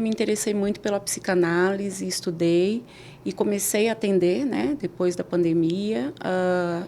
Me interessei muito pela psicanálise, estudei e comecei a atender, né, depois da pandemia,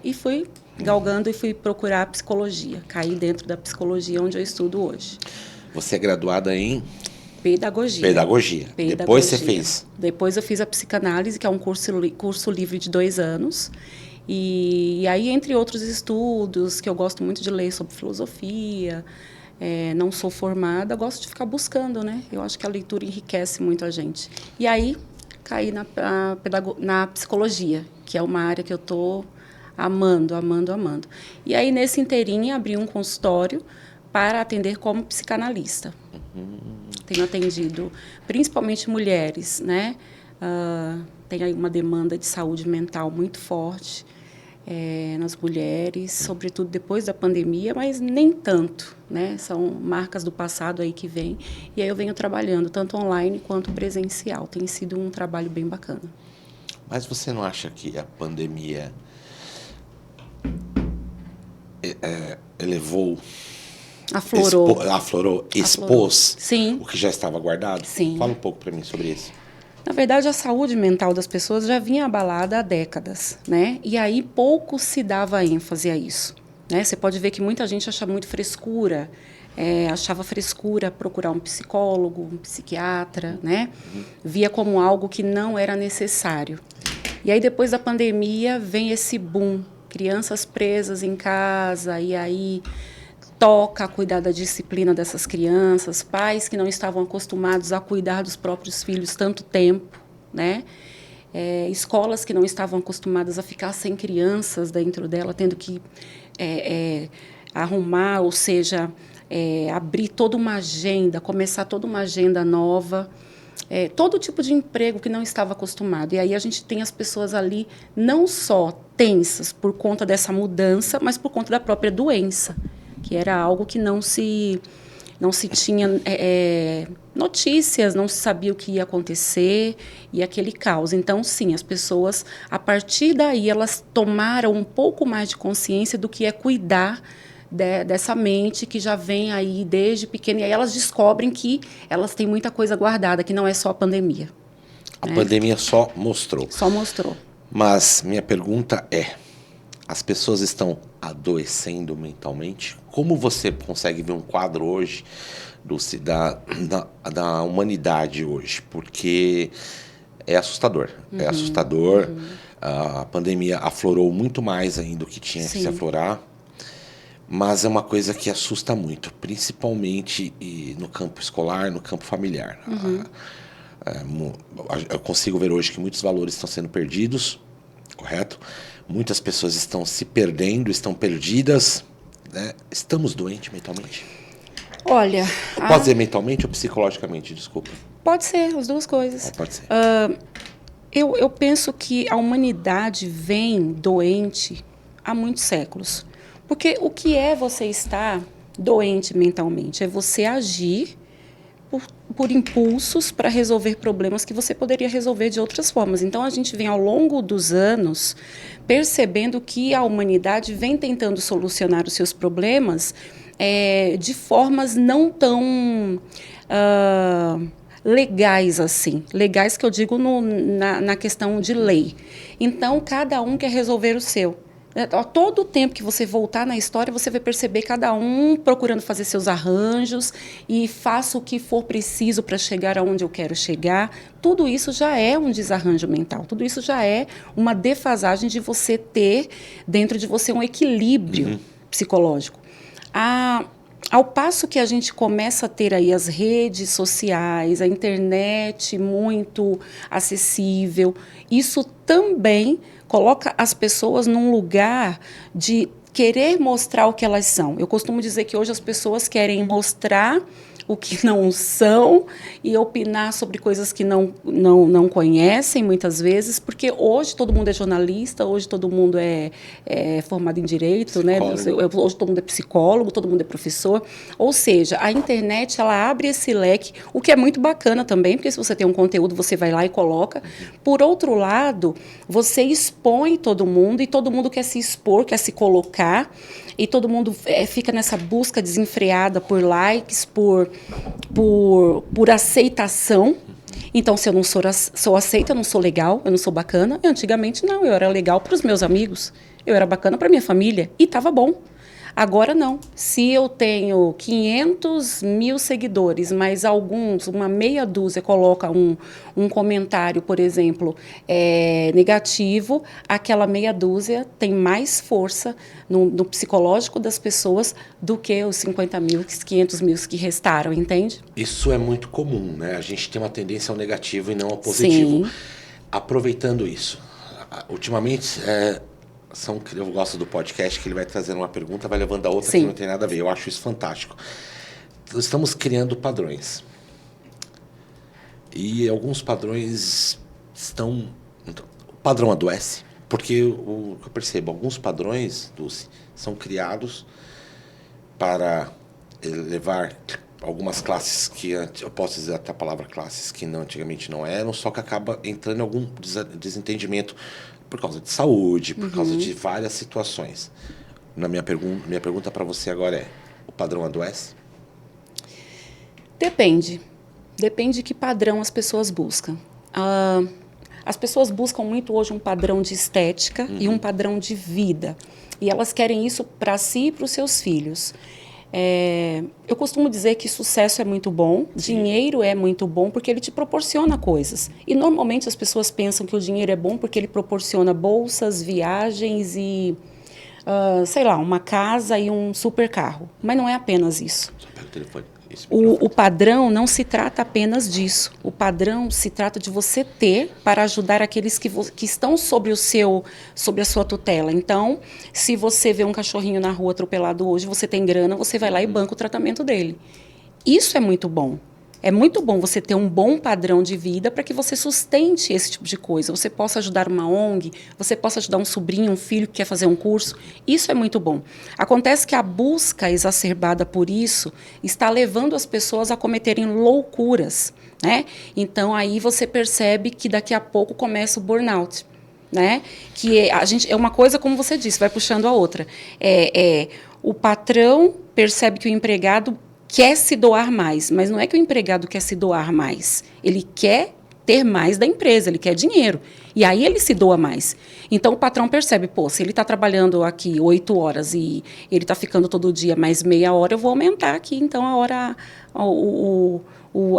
e fui galgando e fui procurar psicologia. Caí dentro da psicologia onde eu estudo hoje. Você é graduada em Pedagogia. pedagogia. Depois você fez? Depois eu fiz a psicanálise, que é um curso livre de 2 anos. E aí, entre outros estudos, que eu gosto muito de ler sobre filosofia, não sou formada, gosto de ficar buscando, né? Eu acho que a leitura enriquece muito a gente. E aí, caí na psicologia, que é uma área que eu estou amando, amando, amando. E aí, nesse inteirinho, abri um consultório para atender como psicanalista. Tenho atendido principalmente mulheres, né? Tem aí uma demanda de saúde mental muito forte nas mulheres, sobretudo depois da pandemia, mas nem tanto, né? São marcas do passado aí que vêm. E aí eu venho trabalhando tanto online quanto presencial. Tem sido um trabalho bem bacana. Mas você não acha que a pandemia elevou, Aflorou. expôs Sim. o que já estava guardado? Sim. Fala um pouco para mim sobre isso. Na verdade, a saúde mental das pessoas já vinha abalada há décadas, né? E aí pouco se dava ênfase a isso, né? Você pode ver que muita gente acha muito frescura, achava frescura procurar um psicólogo, um psiquiatra, né? Via como algo que não era necessário. E aí, depois da pandemia, vem esse boom. Crianças presas em casa, e aí toca a cuidar da disciplina dessas crianças, pais que não estavam acostumados a cuidar dos próprios filhos tanto tempo, né? Escolas que não estavam acostumadas a ficar sem crianças dentro dela, tendo que arrumar, ou seja, abrir toda uma agenda, começar toda uma agenda nova, todo tipo de emprego que não estava acostumado. E aí a gente tem as pessoas ali não só tensas por conta dessa mudança, mas por conta da própria doença, que era algo que não se tinha notícias, não se sabia o que ia acontecer, e aquele caos. Então, sim, as pessoas, a partir daí, elas tomaram um pouco mais de consciência do que é cuidar dessa mente que já vem aí desde pequena, e aí elas descobrem que elas têm muita coisa guardada, que não é só a pandemia. A pandemia só mostrou. Só mostrou. Mas minha pergunta é, as pessoas estão adoecendo mentalmente? Como você consegue ver um quadro hoje da humanidade hoje? Porque é assustador. É assustador. A pandemia aflorou muito mais ainda do que tinha que se aflorar. Mas é uma coisa que assusta muito, principalmente no campo escolar, no campo familiar. Eu consigo ver hoje que muitos valores estão sendo perdidos, correto? Muitas pessoas estão se perdendo, estão perdidas, né? Estamos doentes mentalmente? Olha... Pode dizer mentalmente ou psicologicamente, desculpa? Pode ser, as duas coisas. Pode ser. Eu penso que a humanidade vem doente há muitos séculos. Porque o que é você estar doente mentalmente? É você agir por impulsos para resolver problemas que você poderia resolver de outras formas. Então, a gente vem, ao longo dos anos, percebendo que a humanidade vem tentando solucionar os seus problemas de formas não tão legais assim. Legais que eu digo na questão de lei. Então, cada um quer resolver o seu. Todo o tempo que você voltar na história, você vai perceber cada um procurando fazer seus arranjos e faça o que for preciso para chegar aonde eu quero chegar. Tudo isso já é um desarranjo mental. Tudo isso já é uma defasagem de você ter dentro de você um equilíbrio psicológico. Ao passo que a gente começa a ter aí as redes sociais, a internet muito acessível, isso também coloca as pessoas num lugar de querer mostrar o que elas são. Eu costumo dizer que hoje as pessoas querem mostrar o que não são e opinar sobre coisas que não conhecem, muitas vezes, porque hoje todo mundo é jornalista, hoje todo mundo é formado em direito, né? Hoje todo mundo é psicólogo, todo mundo é professor. Ou seja, a internet, ela abre esse leque, o que é muito bacana também, porque se você tem um conteúdo, você vai lá e coloca. Por outro lado, você expõe todo mundo e todo mundo quer se expor, quer se colocar, e todo mundo fica nessa busca desenfreada por likes, por por aceitação. Então, se eu não sou aceita, eu não sou legal, eu não sou bacana. E antigamente, não, eu era legal para os meus amigos, eu era bacana para minha família e estava bom. Agora, não. Se eu tenho 500 mil seguidores, mas alguns, uma meia dúzia, coloca um comentário, por exemplo, negativo, aquela meia dúzia tem mais força no psicológico das pessoas do que os 50 mil, 500 mil que restaram, entende? Isso é muito comum, né? A gente tem uma tendência ao negativo e não ao positivo. Sim. Aproveitando isso, ultimamente... eu gosto do podcast, que ele vai trazendo uma pergunta, vai levando a outra. Sim. Que não tem nada a ver. Eu acho isso fantástico. Estamos criando padrões. E alguns padrões estão... O padrão adoece. Porque o que eu percebo, alguns padrões, Dulce, são criados para levar algumas classes que... Eu posso dizer até a palavra classes que antigamente não eram, só que acaba entrando em algum desentendimento por causa de saúde, por causa de várias situações. Minha pergunta para você agora é: o padrão adoece? Depende. Depende de que padrão as pessoas buscam. As pessoas buscam muito hoje um padrão de estética e um padrão de vida. E elas querem isso para si e para os seus filhos. Eu costumo dizer que sucesso é muito bom, dinheiro é muito bom porque ele te proporciona coisas. E normalmente as pessoas pensam que o dinheiro é bom porque ele proporciona bolsas, viagens e, sei lá, uma casa e um super carro. Mas não é apenas isso. Só pega o telefone. O padrão não se trata apenas disso. O padrão se trata de você ter para ajudar aqueles que estão sobre a sua tutela. Então, se você vê um cachorrinho na rua atropelado hoje, você tem grana, você vai lá e banca o tratamento dele. Isso é muito bom. É muito bom você ter um bom padrão de vida para que você sustente esse tipo de coisa. Você possa ajudar uma ONG, você possa ajudar um sobrinho, um filho que quer fazer um curso. Isso é muito bom. Acontece que a busca exacerbada por isso está levando as pessoas a cometerem loucuras, né? Então, aí você percebe que daqui a pouco começa o burnout, né? Que é uma coisa, como você disse, vai puxando a outra. O patrão percebe que o empregado quer se doar mais, mas não é que o empregado quer se doar mais, ele quer ter mais da empresa, ele quer dinheiro, e aí ele se doa mais. Então o patrão percebe, se ele está trabalhando aqui 8 horas e ele está ficando todo dia mais meia hora, eu vou aumentar aqui então a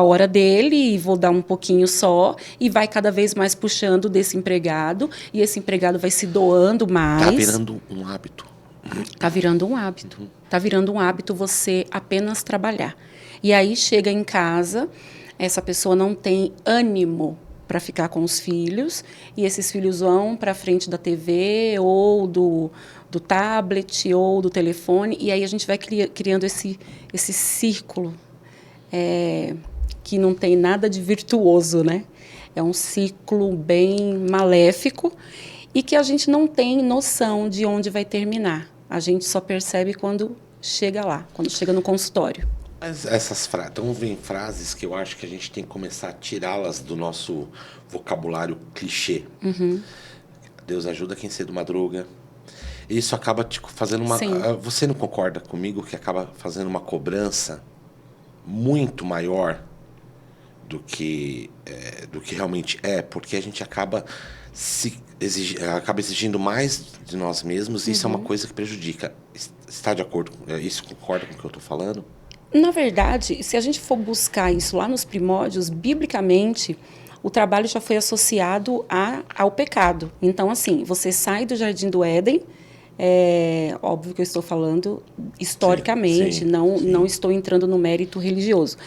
hora dele e vou dar um pouquinho só, e vai cada vez mais puxando desse empregado, e esse empregado vai se doando mais. Está virando um hábito. Está virando um hábito. Está virando um hábito você apenas trabalhar. E aí chega em casa, essa pessoa não tem ânimo para ficar com os filhos, e esses filhos vão para a frente da TV ou do tablet ou do telefone, e aí a gente vai criando esse círculo que não tem nada de virtuoso, né? É um ciclo bem maléfico e que a gente não tem noção de onde vai terminar. A gente só percebe quando chega lá, quando chega no consultório. Mas essas frases, então vem frases que eu acho que a gente tem que começar a tirá-las do nosso vocabulário clichê. Deus ajuda quem cedo madruga. Isso acaba fazendo uma... Sim. Você não concorda comigo que acaba fazendo uma cobrança muito maior do que realmente é? Porque a gente acaba exigindo mais de nós mesmos, e isso é uma coisa que prejudica. Está de acordo? Isso concorda com o que eu estou falando? Na verdade, se a gente for buscar isso lá nos primórdios, biblicamente, o trabalho já foi associado ao pecado. Então, assim, você sai do Jardim do Éden, óbvio que eu estou falando historicamente, sim. Não estou entrando no mérito religioso.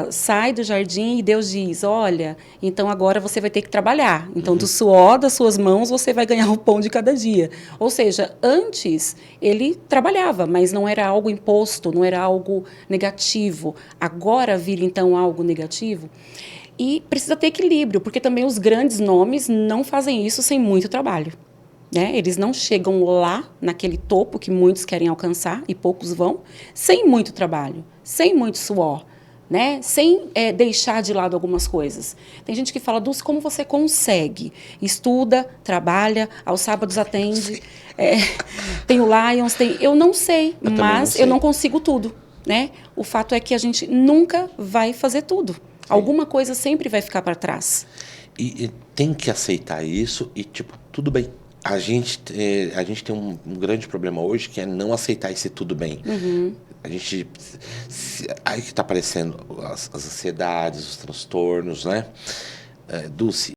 Sai do jardim e Deus diz, olha, então agora você vai ter que trabalhar. Então, do suor das suas mãos, você vai ganhar o pão de cada dia. Ou seja, antes ele trabalhava, mas não era algo imposto, não era algo negativo. Agora vira, então, algo negativo. E precisa ter equilíbrio, porque também os grandes nomes não fazem isso sem muito trabalho. Né? Eles não chegam lá, naquele topo que muitos querem alcançar, e poucos vão, sem muito trabalho, sem muito suor, né? Sem deixar de lado algumas coisas. Tem gente que fala, Dulce, como você consegue? Estuda, trabalha, aos sábados atende, tem o Lions, eu não sei, mas eu não consigo tudo. né? O fato é que a gente nunca vai fazer tudo. Alguma coisa sempre vai ficar para trás. E tem que aceitar isso e, tipo, tudo bem. A gente tem um grande problema hoje que é não aceitar esse tudo bem. A gente... Aí que está aparecendo as ansiedades, os transtornos, né? Dulce,